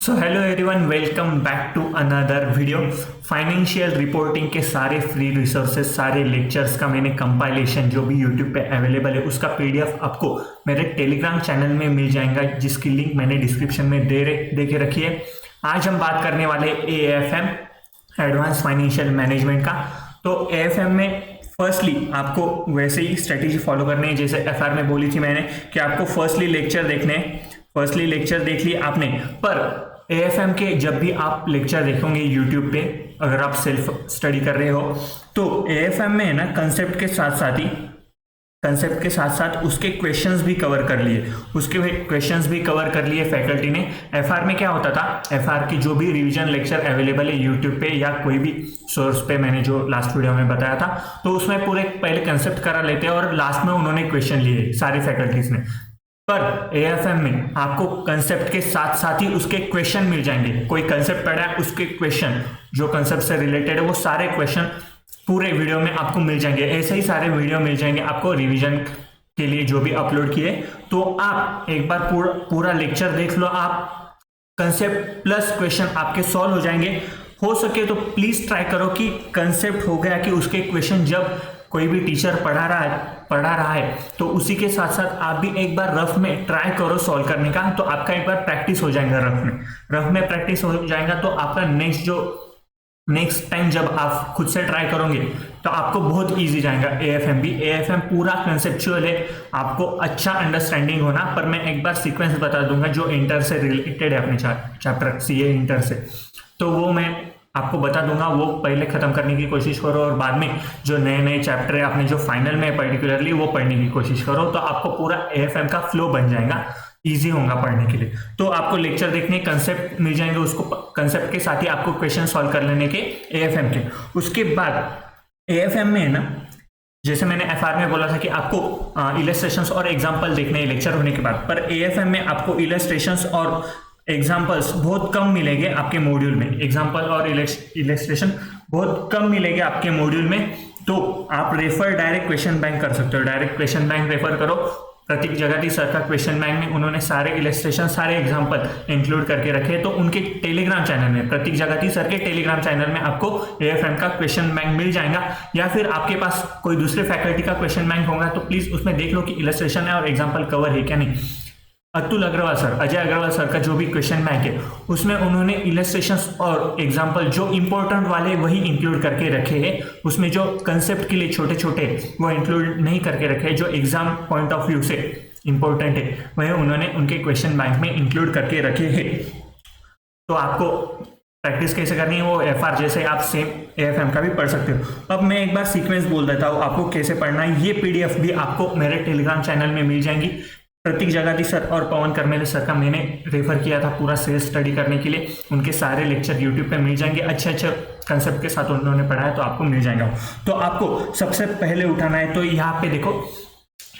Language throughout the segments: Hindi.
So hello everyone, welcome back to another video. Financial reporting के सारे फ्री रिसोर्सेज, सारे लेक्चर्स का मैंने कंपाइलेशन जो भी यूट्यूब पे अवेलेबल है उसका पीडीएफ आपको मेरे टेलीग्राम चैनल में मिल जाएगा, जिसकी लिंक मैंने डिस्क्रिप्शन में दे के रखी है। आज हम बात करने वाले एएफएम, एडवांस फाइनेंशियल मैनेजमेंट का। तो एएफएम में फर्स्टली आपको वैसे ही स्ट्रेटेजी फॉलो करनी है जैसे एफआर में बोली थी मैंने कि आपको फर्स्टली लेक्चर देखने हैं। फर्स्टली लेक्चर देख लिए आपने, पर एएफएम के जब भी आप लेक्चर देखोगे यूट्यूब पे, अगर आप सेल्फ स्टडी कर रहे हो तो एएफएम में है ना कंसेप्ट के साथ साथ उसके क्वेश्चंस भी कवर कर लिए फैकल्टी ने। एफआर में क्या होता था, एफआर की जो भी रिवीजन लेक्चर अवेलेबल है यूट्यूब पे या कोई भी सोर्स पे, मैंने जो लास्ट वीडियो में बताया था, तो उसमें पूरे पहले कंसेप्ट करा लेते हैं और लास्ट में उन्होंने क्वेश्चन लिए सारी फैकल्टीज ने। पर एएफएम में आपको कंसेप्ट के साथ साथ ही उसके क्वेश्चन मिल जाएंगे। कोई कंसेप्ट पढ़ा है, उसके क्वेश्चन जो कंसेप्ट से रिलेटेड है वो सारे क्वेश्चन पूरे वीडियो में आपको मिल जाएंगे। ऐसे ही सारे वीडियो मिल जाएंगे आपको रिवीजन के लिए जो भी अपलोड किए। तो आप एक बार पूरा लेक्चर देख लो, आप कंसेप्ट प्लस क्वेश्चन आपके सॉल्व हो जाएंगे। हो सके तो प्लीज ट्राई करो कि कंसेप्ट हो गया कि उसके क्वेश्चन जब कोई भी टीचर पढ़ा रहा है तो उसी के साथ साथ आप भी एक बार रफ में ट्राई करो सॉल्व करने का। तो आपका एक बार प्रैक्टिस हो जाएगा, रफ में प्रैक्टिस हो जाएगा। तो आपका नेक्स्ट टाइम जब आप खुद से ट्राई करोगे तो आपको बहुत इजी जाएगा। एएफएम पूरा कंसेप्चुअल है, आपको अच्छा अंडरस्टैंडिंग होना। पर मैं एक बार सीक्वेंस बता दूंगा जो इंटर से रिलेटेड है, अपने चैप्टर सीए इंटर से, तो वो मैं आपको बता दूंगा। वो पहले खत्म करने की कोशिश करो और बाद में जो नए चैप्टर है आपने जो फाइनल में पर्टिकुलरली वो पढ़ने की कोशिश करो। तो आपको पूरा एएफएम का फ्लो बन जाएगा, इजी होगा पढ़ने के लिए। तो आपको लेक्चर देखने, कंसेप्ट मिल जाएंगे, उसको कंसेप्ट के साथ ही आपको क्वेश्चन सॉल्व कर लेने के एएफएम के। उसके बाद एएफएम में है ना, जैसे मैंने एफआर में बोला था कि आपको इलस्ट्रेशंस और एग्जाम्पल देखने हैं लेक्चर होने के बाद, पर एएफएम में आपको इलस्ट्रेशंस और एग्जाम्पल्स बहुत कम मिलेंगे आपके मॉड्यूल में। एग्जाम्पल और इलस्ट्रेशन बहुत कम मिलेंगे आपके मॉड्यूल में। तो आप रेफर डायरेक्ट क्वेश्चन बैंक कर सकते हो, डायरेक्ट क्वेश्चन बैंक रेफर करो। प्रतीक जगती सर का क्वेश्चन बैंक में उन्होंने सारे इलस्ट्रेशन, सारे एग्जाम्पल इंक्लूड करके रखे। तो उनके टेलीग्राम चैनल में, प्रतीक जगती सर के टेलीग्राम चैनल में आपको एएफएम का क्वेश्चन बैंक मिल जाएगा। या फिर आपके पास कोई दूसरे फैकल्टी का क्वेश्चन बैंक होगा तो प्लीज उसमें देख लो कि इलस्ट्रेशन है और एग्जाम्पल कवर है क्या नहीं। अतुल अग्रवाल सर, अजय अग्रवाल सर का जो भी क्वेश्चन बैंक है उसमें उन्होंने इलस्ट्रेशंस और एग्जांपल जो इंपॉर्टेंट वाले वही इंक्लूड करके रखे हैं। उसमें जो कंसेप्ट के लिए छोटे छोटे वो इंक्लूड नहीं करके रखे हैं, जो एग्जाम पॉइंट ऑफ व्यू से इंपॉर्टेंट है वह उन्होंने उनके क्वेश्चन बैंक में इंक्लूड करके रखे हैं। तो आपको प्रैक्टिस कैसे करनी है वो एफआर जैसे आप सेम एएफएम का भी पढ़ सकते हो। अब मैं एक बार सीक्वेंस बोल देता हूँ आपको कैसे पढ़ना है। ये पीडीएफ भी आपको मेरे टेलीग्राम चैनल में मिल जाएंगी। प्रतीक जगाती सर और पवन करमेले सर का मैंने रेफर किया था पूरा सेल्फ स्टडी करने के लिए। उनके सारे लेक्चर यूट्यूब पे मिल जाएंगे, अच्छे कंसेप्ट के साथ उन्होंने पढ़ाया, तो आपको मिल जाएगा। तो आपको सबसे पहले उठाना है, तो यहाँ पे देखो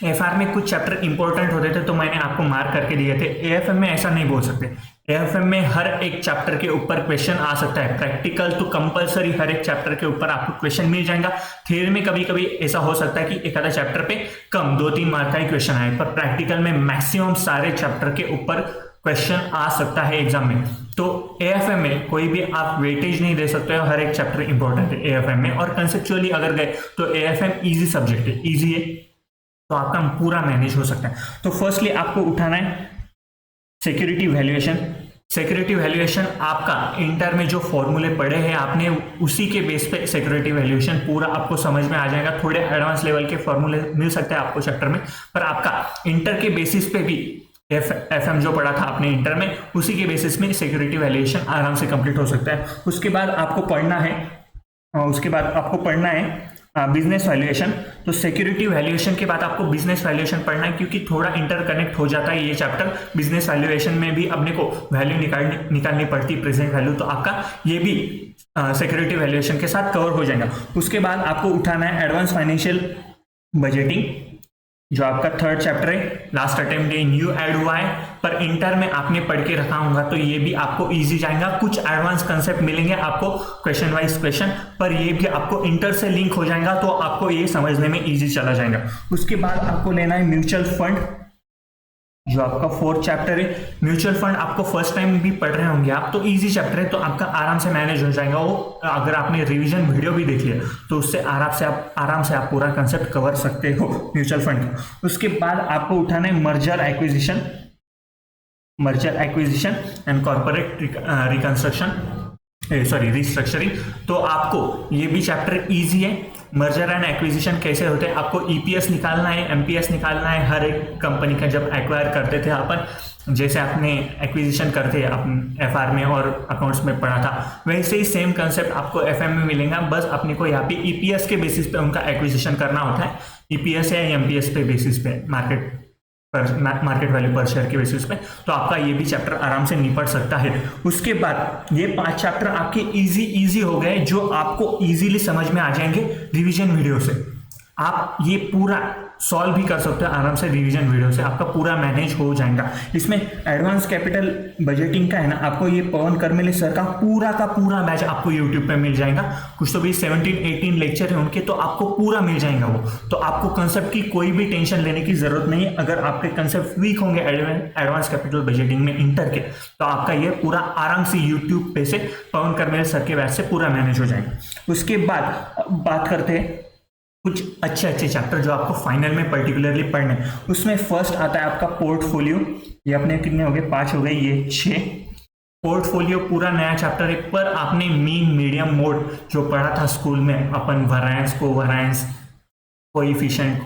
एफआर में कुछ चैप्टर इंपॉर्टेंट होते थे तो मैंने आपको मार्क करके दिए थे। एएफएम में ऐसा नहीं बोल सकते। एएफएम में हर एक चैप्टर के ऊपर क्वेश्चन आ सकता है। प्रैक्टिकल तो कंपलसरी हर एक चैप्टर के ऊपर आपको क्वेश्चन मिल जाएगा। थ्योरी में कभी कभी ऐसा हो सकता है कि एक आधा चैप्टर पे कम 2-3 मार्क का ही क्वेश्चन आए, पर प्रैक्टिकल में मैक्सिमम सारे चैप्टर के ऊपर क्वेश्चन आ सकता है एग्जाम में। तो एएफएम में कोई भी आप वेटेज नहीं दे सकते हो, हर एक चैप्टर इंपॉर्टेंट है एएफएम में। और कंसेप्चुअली अगर गए तो एएफएम इजी सब्जेक्ट है, इजी है, तो आपका पूरा मैनेज हो सकता है। तो फर्स्टली आपको उठाना है सिक्योरिटी वैल्यूएशन। सिक्योरिटी वैल्यूएशन आपका इंटर में जो फॉर्मूले पढ़े हैं आपने, उसी के बेस पे सिक्योरिटी वैल्यूएशन पूरा आपको समझ में आ जाएगा। थोड़े एडवांस लेवल के फॉर्मूले मिल सकते हैं आपको चैप्टर में, पर आपका इंटर के बेसिस पे भी एफएम जो पढ़ा था आपने इंटर में, उसी के बेसिस में सिक्योरिटी वैल्यूएशन आराम से कंप्लीट हो सकता है। उसके बाद आपको पढ़ना है बिजनेस वैल्यूएशन। तो सिक्योरिटी वैल्यूएशन के बाद आपको बिजनेस वैल्यूएशन पढ़ना है, क्योंकि थोड़ा इंटरकनेक्ट हो जाता है ये चैप्टर। बिजनेस वैल्यूएशन में भी अपने को वैल्यू निकालनी पड़ती है, प्रेजेंट वैल्यू, तो आपका ये भी सिक्योरिटी वैल्यूएशन के साथ कवर हो जाएगा। उसके बाद आपको उठाना है एडवांस फाइनेंशियल बजटिंग, जो आपका थर्ड चैप्टर है। लास्ट अटेम्प्ट ये न्यू ऐड हुआ है, पर इंटर में आपने पढ़ के रखा होगा तो ये भी आपको इजी जाएगा। कुछ एडवांस कंसेप्ट मिलेंगे आपको क्वेश्चन वाइज क्वेश्चन, पर ये भी आपको इंटर से लिंक हो जाएगा, तो आपको ये समझने में इजी चला जाएगा। उसके बाद आपको लेना है म्यूचुअल फंड, जो आपका फोर्थ चैप्टर है म्यूचुअल फंड, आपको फर्स्ट टाइम भी पढ़ रहे होंगे आप, तो इजी चैप्टर है, तो आपका आराम से मैनेज हो जाएगा वो। अगर आपने रिवीजन वीडियो भी देख लिया तो उससे आराम से आप पूरा कंसेप्ट कवर सकते हो म्यूचुअल फंड का। उसके बाद आपको उठाना है merger acquisition and corporate restructuring. तो आपको ये भी चैप्टर इजी है। मर्जर एंड एक्विजिशन कैसे होते हैं, आपको ईपीएस निकालना है, एमपीएस निकालना है हर एक कंपनी का। जब एक्वायर करते थे अपन, जैसे आपने एक्विजिशन करते हैं अपन एफआर में और अकाउंट्स में पढ़ा था, वैसे ही सेम कंसेप्ट आपको एफएम में मिलेगा। बस अपने को यहाँ पे ईपीएस के बेसिस पे उनका एक्विजिशन करना होता है, ईपीएस या एमपीएस पे बेसिस पे, मार्केट वैल्यू पर शेयर के बेसिस पे। तो आपका ये भी चैप्टर आराम से निपट सकता है। उसके बाद ये 5 चैप्टर आपके इजी हो गए, जो आपको इजीली समझ में आ जाएंगे रिवीजन वीडियो से। आप ये पूरा सॉल्व भी कर सकते हो आराम से रिवीजन वीडियो से, आपका पूरा मैनेज हो जाएगा। इसमें एडवांस कैपिटल बजटिंग का है ना, आपको ये पवन करमेले सर का पूरा बैच आपको यूट्यूब पे मिल जाएगा। कुछ तो भी 17-18 लेक्चर है उनके, तो आपको पूरा मिल जाएगा वो। तो आपको कंसेप्ट की कोई भी टेंशन लेने की जरूरत नहीं है। अगर आपके कंसेप्ट वीक होंगे एडवांस कैपिटल बजटिंग में इंटर के, तो आपका ये पूरा आराम से यूट्यूब पे से पवन करमेले सर के बैच से पूरा मैनेज हो जाएगा। उसके बाद बात करते हैं कुछ अच्छे चैप्टर जो आपको फाइनल में पर्टिकुलरली पढ़ने हैं। उसमें फर्स्ट आता है आपका पोर्टफोलियो। ये अपने कितने हो गए, 5 हो गए, ये 6। पोर्टफोलियो पूरा नया चैप्टर है, पर आपने मीन मीडियम मोड जो पढ़ा था स्कूल में अपन, वैरिएंस कोएफिशिएंट,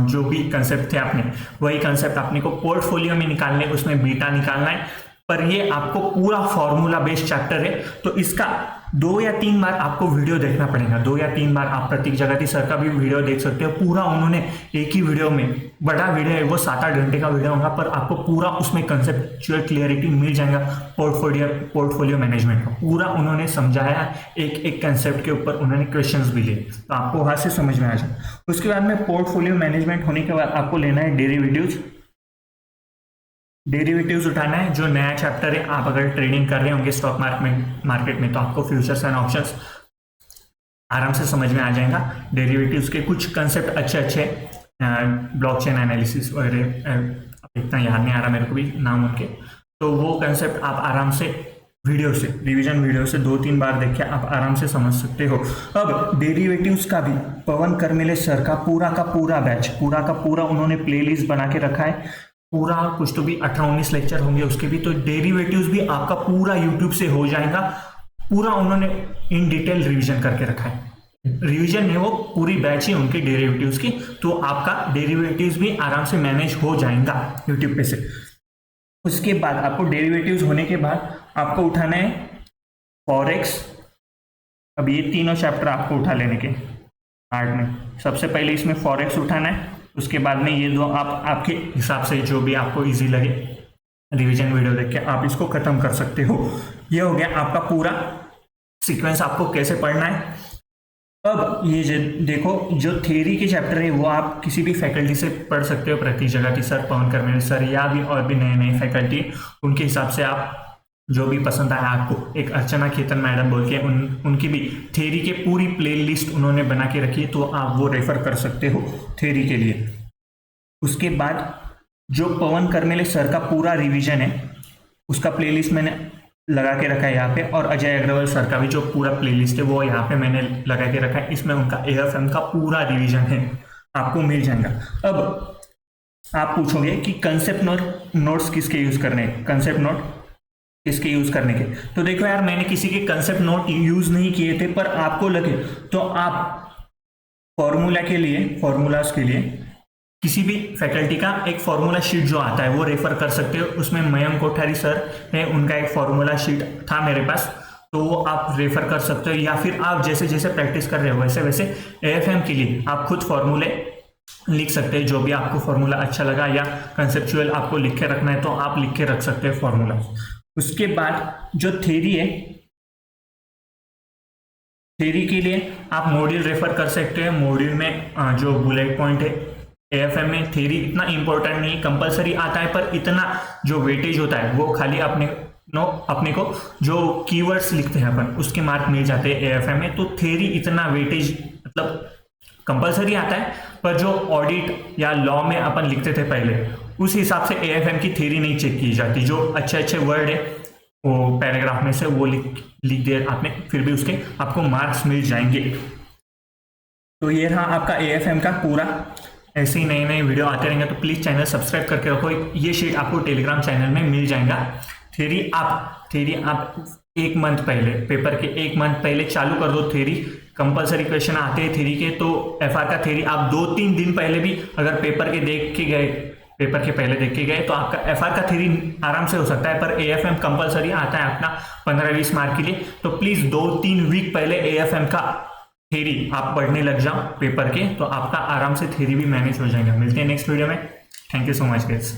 जो भी कंसेप्ट थे आपने, वही कंसेप्ट आपने को पोर्टफोलियो में निकालने, उसमें बीटा निकालना है। पर ये आपको पूरा फॉर्मूला बेस्ड चैप्टर है, तो इसका 2 या 3 बार आपको वीडियो देखना पड़ेगा। 2 या 3 बार आप प्रतीक जगती सर का भी वीडियो देख सकते हो। पूरा उन्होंने एक ही वीडियो में, बड़ा वीडियो है वो 7-8 घंटे का वीडियो होगा, पर आपको पूरा उसमें कंसेप्चुअल क्लियरिटी मिल जाएगा। पोर्टफोलियो मैनेजमेंट का पूरा उन्होंने समझाया, एक कंसेप्ट के ऊपर उन्होंने क्वेश्चंस भी लिए, तो आपको वहां से समझ में आ जाए। उसके बाद में पोर्टफोलियो मैनेजमेंट होने के बाद आपको लेना है डेरिवेटिव्स उठाना है, जो नया चैप्टर है। आप अगर ट्रेडिंग कर रहे होंगे स्टॉक मार्केट में, तो आपको फ्यूचर्स एंड ऑप्शंस आराम से समझ में आ जाएगा। डेरिवेटिव्स के कुछ कंसेप्ट अच्छे ब्लॉकचेन एनालिसिस वगैरह, इतना याद नहीं आ रहा मेरे को भी नाम उनके, तो वो कंसेप्ट आप आराम से रिवीजन वीडियो से 2-3 बार देख के आप आराम से समझ सकते हो। अब डेरिवेटिव्स का भी पवन करमेले सर का पूरा बैच, उन्होंने प्लेलिस्ट बना के रखा है। पूरा कुछ तो भी 18-19 लेक्चर होंगे उसके भी, तो डेरिवेटिव्स भी आपका पूरा यूट्यूब से हो जाएगा। पूरा उन्होंने इन डिटेल रिवीजन करके रखा है। रिवीजन है वो पूरी बैच है उनकी डेरिवेटिव्स की, तो आपका डेरिवेटिव्स भी आराम से मैनेज हो जाएगा यूट्यूब पे से। उसके बाद आपको डेरिवेटिव्स होने के बाद आपको उठाना है फॉरेक्स। अब ये तीनों चैप्टर आपको उठा लेने के आर्ट में। सबसे पहले इसमें फॉरेक्स उठाना है, उसके बाद में ये दो आप आपके हिसाब से जो भी आपको इजी लगे रिवीजन वीडियो देख के आप इसको खत्म कर सकते हो। ये हो गया आपका पूरा सीक्वेंस, आपको कैसे पढ़ना है। अब ये देखो, जो थ्योरी के चैप्टर है वो आप किसी भी फैकल्टी से पढ़ सकते हो, प्रतीक जगती सर, पवन करमेले सर, या भी और भी नए फैकल्टी, उनके हिसाब से आप जो भी पसंद आया आपको। एक अर्चना खेतन मैडम बोल के उनकी भी थ्योरी के पूरी प्लेलिस्ट उन्होंने बना के रखी है, तो आप वो रेफर कर सकते हो थ्योरी के लिए। उसके बाद जो पवन करमेले सर का पूरा रिवीजन है उसका प्लेलिस्ट मैंने लगा के रखा है यहाँ पे, और अजय अग्रवाल सर का भी जो पूरा प्लेलिस्ट है वो यहाँ पे मैंने लगा के रखा है। इसमें उनका एएफएम का पूरा रिवीजन है, आपको मिल जाएगा। अब आप पूछोगे कि कंसेप्ट नोट्स किसके यूज करने, कंसेप्ट नोट किसके यूज करने के, तो देखो यार, मैंने किसी के कंसेप्ट नोट यूज नहीं किए थे, पर आपको लगे तो आप फॉर्मूलाज के लिए किसी भी फैकल्टी का एक फॉर्मूला शीट जो आता है वो रेफर कर सकते हो। उसमें मयंक कोठारी सर है, उनका एक फॉर्मूला शीट था मेरे पास, तो वो आप रेफर कर सकते हो। या फिर आप जैसे जैसे प्रैक्टिस कर रहे हो वैसे वैसे एएफएम के लिए आप खुद फॉर्मूले लिख सकते हैं, जो भी आपको फॉर्मूला अच्छा लगा या कंसेप्चुअल आपको लिख के रखना है तो आप लिख के रख सकते हैं फॉर्मूला। उसके बाद जो थ्योरी है, थ्योरी के लिए आप मॉड्यूल रेफर कर सकते हैं। मॉड्यूल में जो बुलेट पॉइंट है, एएफएम में थ्योरी इतना इंपॉर्टेंट नहीं, कंपलसरी आता है, पर इतना जो वेटेज होता है वो खाली अपने को जो कीवर्ड्स लिखते हैं अपन उसके मार्क मिल जाते हैं एएफएम में। तो थ्योरी इतना वेटेज मतलब कंपलसरी आता है, पर जो ऑडिट या लॉ में अपन लिखते थे पहले उस हिसाब से एएफएम की थ्योरी नहीं चेक की जाती। जो अच्छे अच्छे वर्ड है वो पैराग्राफ में से वो लिख दिया आपने, फिर भी उसके आपको मार्क्स मिल जाएंगे। तो ये रहा आपका एएफएम का पूरा। ऐसे ही नए नए वीडियो आते रहेंगे, तो प्लीज़ चैनल सब्सक्राइब करके रखो। ये शीट आपको टेलीग्राम चैनल में मिल जाएगा। थ्योरी आप एक मंथ पहले, पेपर के एक मंथ पहले चालू कर दो थ्योरी। कंपलसरी क्वेश्चन आते हैं थ्योरी के, तो एफआर का थ्योरी आप 2-3 दिन पहले भी अगर पेपर के पहले देख के गए तो आपका एफआर का थ्योरी आराम से हो सकता है। पर एएफएम कंपलसरी आता है अपना 15-20 मार्क के लिए, तो प्लीज़ 2-3 वीक पहले एएफएम का थ्योरी आप पढ़ने लग जाओ पेपर के, तो आपका आराम से थ्योरी भी मैनेज हो जाएगा। मिलते हैं नेक्स्ट वीडियो में। Thank you so much guys.